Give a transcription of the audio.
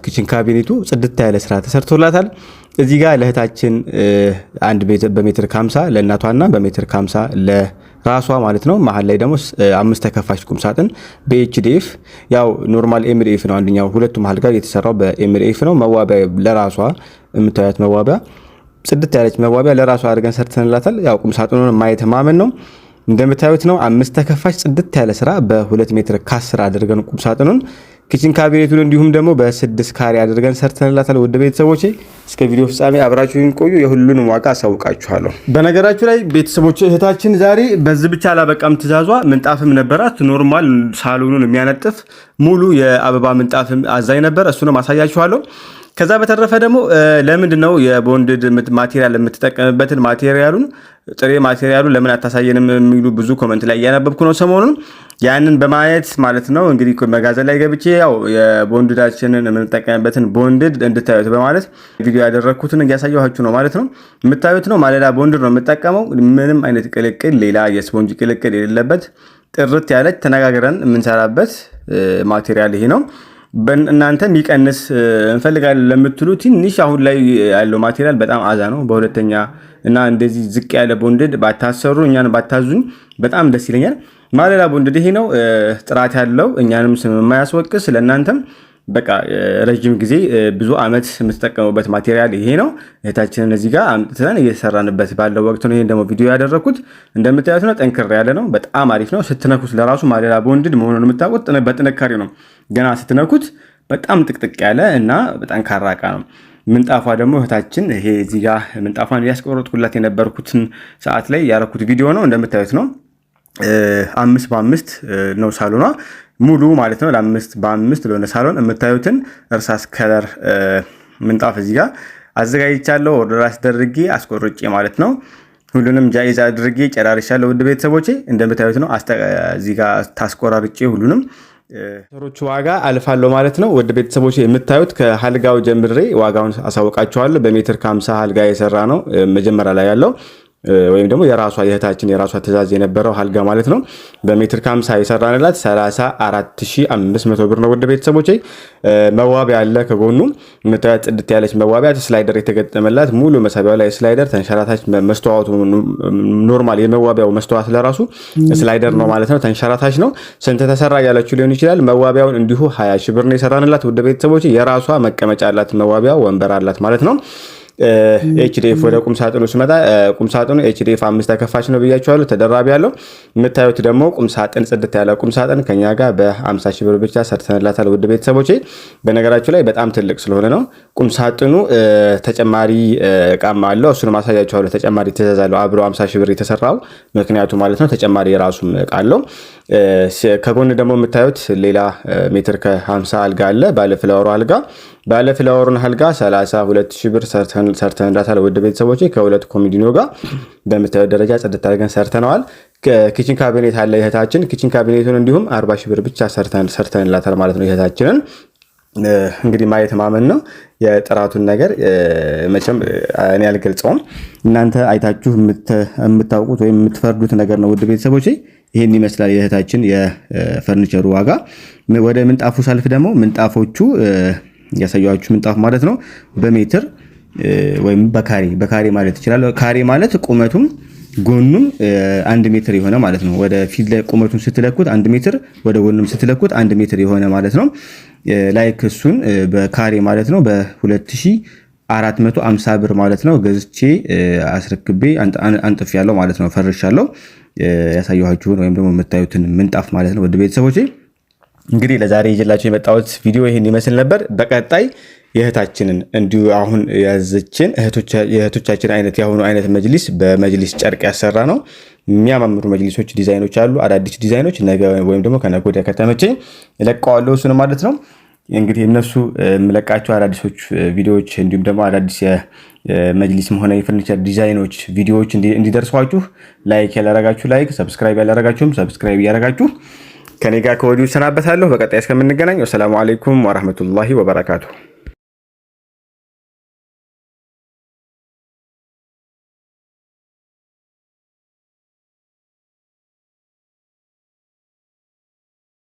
ኪችን ካቢኔቱ ጽድት ያለ ስራ ተሰርቶላታል። እዚህ ጋር ለእህታችን አንድ በሜትር ከ50 ለእናቷና በሜትር ከ50 ለራሷ ማለት ነው። መሀል ላይ ደግሞ 5 ተከፋች ቁም ሳጥን በኤችዲኤፍ ያው ኖርማል ኤምዲኤፍ ነው። አንደኛው ሁለቱ መሀል ጋር የተሰራው በኤምዲኤፍ ነው። መዋቢያ ለራሷ የምታዩት መዋቢያ ጽድት ያለች መዋቢያ ለራሷ አድርገን ሰርተንላታል። ያው ቁም ሳጥኑን ማየት ማመን ነው። እንደምታዩት ነው 5 ተከፋች ጽድት ያለ ስራ በ2 ሜትር ከ10 አድርገን ቁም ሳጥኑን ኪችን ካቢኔቱን እንዲሁም ደግሞ በ6 ካሬ አድርገን ሰርተንላታል። ውድ ቤተሰቦቼ እስከ ቪዲዮ ፍጻሜ አብራችሁን ቆዩ። የሁሉንም ዋጋ አሳውቃችኋለሁ። በነገራችሁ ላይ ቤተሰቦቼ እህታችን ዛሬ በዚህ ብቻ አላበቃም። ትእዛዟ ምንጣፍም ነበራት። ኖርማል ሳሎኑን የሚያነጥፍ ሙሉ የአበባ ምንጣፍም አዛኝ ነበር። እሱንም አሳያችኋለሁ። ከዛ በተረፈ ደግሞ ለምንድነው የቦንድድ ማቴሪያል የምትጠቀምበትን ማቴሪያሉን ጥሬ ማቴሪያሉን ለምን አታሳየንም የሚሉ ብዙ ኮሜንት ላይ እያነበብኩ ነው ሰሞኑን። ያንን በማየት ማለት ነው እንግዲህ መጋዘን ላይ ገብቼ ያው የቦንድዳችንን የምንጠቀምበትን ቦንድድ እንድታዩት በማለት ቪዲዮ ያደረኩትን እያሳየኋችሁ ነው ማለት ነው። የምታዩት ነው ማለዳ ቦንድድ ነው የምጠቀመው። ምንም አይነት ቅልቅል፣ ሌላ የስፖንጅ ቅልቅል የሌለበት ጥርት ያለች ተነጋግረን የምንሰራበት ማቴሪያል ይሄ ነው። እናንተ የሚቀንስ እንፈልጋለን ለምትሉ ትንሽ አሁን ላይ ያለው ማቴሪያል በጣም አዛ ነው። በሁለተኛ እና እንደዚህ ዝቅ ያለ ቦንድድ ባታሰሩ እኛን ባታዙኝ በጣም ደስ ይለኛል። ማለዳ ቦንድድ ይሄ ነው ጥራት ያለው እኛንም ስም የማያስወቅስ ለእናንተም በቃ ረጅም ጊዜ ብዙ አመት የምትጠቀሙበት ማቴሪያል ይሄ ነው። እህታችንን እዚህ ጋር አምጥተን እየሰራንበት ባለው ወቅት ነው ይሄን ደግሞ ቪዲዮ ያደረኩት። እንደምታዩት ነው ጠንክር ያለ ነው። በጣም አሪፍ ነው። ስትነኩት ለራሱ ማለዳ ቦንድድ መሆኑን የምታውቁት በጥንካሬ ነው። ገና ስትነኩት በጣም ጥቅጥቅ ያለ እና ጠንካራ ዕቃ ነው። ምንጣፏ ደግሞ እህታችን ይሄ እዚህ ጋር ምንጣፏን ያስቆረጥኩላት የነበርኩትን ሰዓት ላይ ያረኩት ቪዲዮ ነው። እንደምታዩት ነው 5x5 ነው ሳሎኗ ሙሉ ማለት ነው። ለ5x5 ለሆነ ሳሎን የምታዩትን እርሳስ ከለር ምንጣፍ እዚህ ጋር አዘጋጅቻለሁ። ኦርደር አስደርጌ አስቆርጬ ማለት ነው። ሁሉንም ጃይዝ አድርጌ ጨራርሻለሁ። ውድ ቤተሰቦቼ እንደምታዩት ነው እዚህ ጋር ታስቆራርጬ ሁሉንም ሰሮቹ ዋጋ አልፋለሁ ማለት ነው። ውድ ቤተሰቦቼ የምታዩት ከአልጋው ጀምሬ ዋጋውን አሳውቃችኋለሁ። በሜትር ከ50 አልጋ የሰራ ነው መጀመሪያ ላይ ያለው ወይም ደግሞ የእህታችን የራሷ ትእዛዝ የነበረው አልጋ ማለት ነው። በሜትር ከ50 የሰራንላት 34500 ብር ነው። ውድ ቤተሰቦቼ መዋቢያ አለ ከጎኑ የምታዩት ጽድት ያለች መዋቢያ ስላይደር የተገጠመላት ሙሉ መሳቢያው ላይ ስላይደር ተንሸራታች መስተዋቱ ኖርማል የመዋቢያው መስተዋት ለራሱ ስላይደር ነው ማለት ነው። ተንሸራታች ነው። ስንት ተሰራ ያላችሁ ሊሆን ይችላል። መዋቢያውን እንዲሁ 20 ሺህ ብር ነው የሰራንላት። ውድ ቤተሰቦቼ የራሷ መቀመጫ አላት መዋቢያ ወንበር አላት ማለት ነው። ኤችዲኤፍ ወደ ቁም ሳጥኑ ሲመጣ ቁም ሳጥኑ ኤችዲኤፍ 5 ተከፋች ነው ብያችኋለሁ። ተደራቢ ያለው የምታዩት ደግሞ ቁም ሳጥን ጽድት ያለ ቁም ሳጥን ከኛ ጋር በ50 ሺህ ብር ብቻ ሰርተንላታል። ውድ ቤተሰቦቼ በነገራችሁ ላይ በጣም ትልቅ ስለሆነ ነው ቁም ሳጥኑ ተጨማሪ እቃም አለው። እሱን ማሳያችኋለሁ። ተጨማሪ ትእዛዝ አለው አብሮ 50 ሺህ ብር የተሰራው ምክንያቱ ማለት ነው። ተጨማሪ የራሱም እቃ አለው። ከጎን ደግሞ የምታዩት ሌላ ሜትር ከ50 አልጋ አለ። ባለፍላወሩ አልጋ ባለፍላወሩን አልጋ 32 ሺህ ብር ሰርተንላታል። ውድ ቤተሰቦቼ ከሁለት ኮሚዲኖ ጋር በምታዩት ደረጃ ጽድት አድርገን ሰርተነዋል። ኪችን ካቢኔት አለ እህታችን። ኪችን ካቢኔቱን እንዲሁም 40 ሺህ ብር ብቻ ሰርተንላታል ማለት ነው እህታችንን። እንግዲህ ማየት ማመን ነው። የጥራቱን ነገር መቼም እኔ አልገልጸውም። እናንተ አይታችሁ የምታውቁት ወይም የምትፈርዱት ነገር ነው። ውድ ቤተሰቦቼ ይሄን ይመስላል የእህታችን የፈርኒቸሩ ዋጋ። ወደ ምንጣፉ ሳልፍ ደግሞ ምንጣፎቹ ያሳያችሁ ምንጣፍ ማለት ነው በሜትር ወይም በካሬ ማለት ይችላል። ካሬ ማለት ቁመቱም ጎኑም 1 ሜትር የሆነ ማለት ነው። ወደ ፊት ላይ ቁመቱን ስትለኩት 1 ሜትር ወደ ጎኑም ስትለኩት 1 ሜትር የሆነ ማለት ነው። ላይክ እሱን በካሬ ማለት ነው በ2450 ብር ማለት ነው ገዝቼ አስረክቤ አንጥፍ ያለው ማለት ነው ፈርሻለሁ። ያሳያችሁን ወይም ደግሞ የምታዩትን ምንጣፍ ማለት ነው። ውድ ቤተሰቦቼ እንግዲህ ለዛሬ ይዤላችሁ የመጣሁት ቪዲዮ ይሄን ይመስል ነበር። በቀጣይ የእህታችንን እንዲሁ አሁን ያዘችን የእህቶቻችን አይነት ያሁኑ አይነት መጅሊስ በመጅሊስ ጨርቅ ያሰራ ነው። የሚያማምሩ መጅሊሶች ዲዛይኖች አሉ። አዳዲስ ዲዛይኖች ነገ ወይም ደግሞ ከነገ ወዲያ ከተመቸኝ እለቀዋለሁ እሱን ማለት ነው። እንግዲህ እነሱ የምለቃቸው አዳዲሶች ቪዲዮዎች እንዲሁም ደግሞ አዳዲስ የመጅሊስም ሆነ የፈርኒቸር ዲዛይኖች ቪዲዮዎች እንዲደርሷችሁ ላይክ ያላረጋችሁ ላይክ፣ ሰብስክራይብ ያላረጋችሁም ሰብስክራይብ ያላረጋችሁ ከኔ ጋር ከወዲሁ ሰናበታለሁ። በቀጣይ እስከምንገናኝ ወሰላሙ አለይኩም ወራህመቱላሂ ወበረካቱሁ።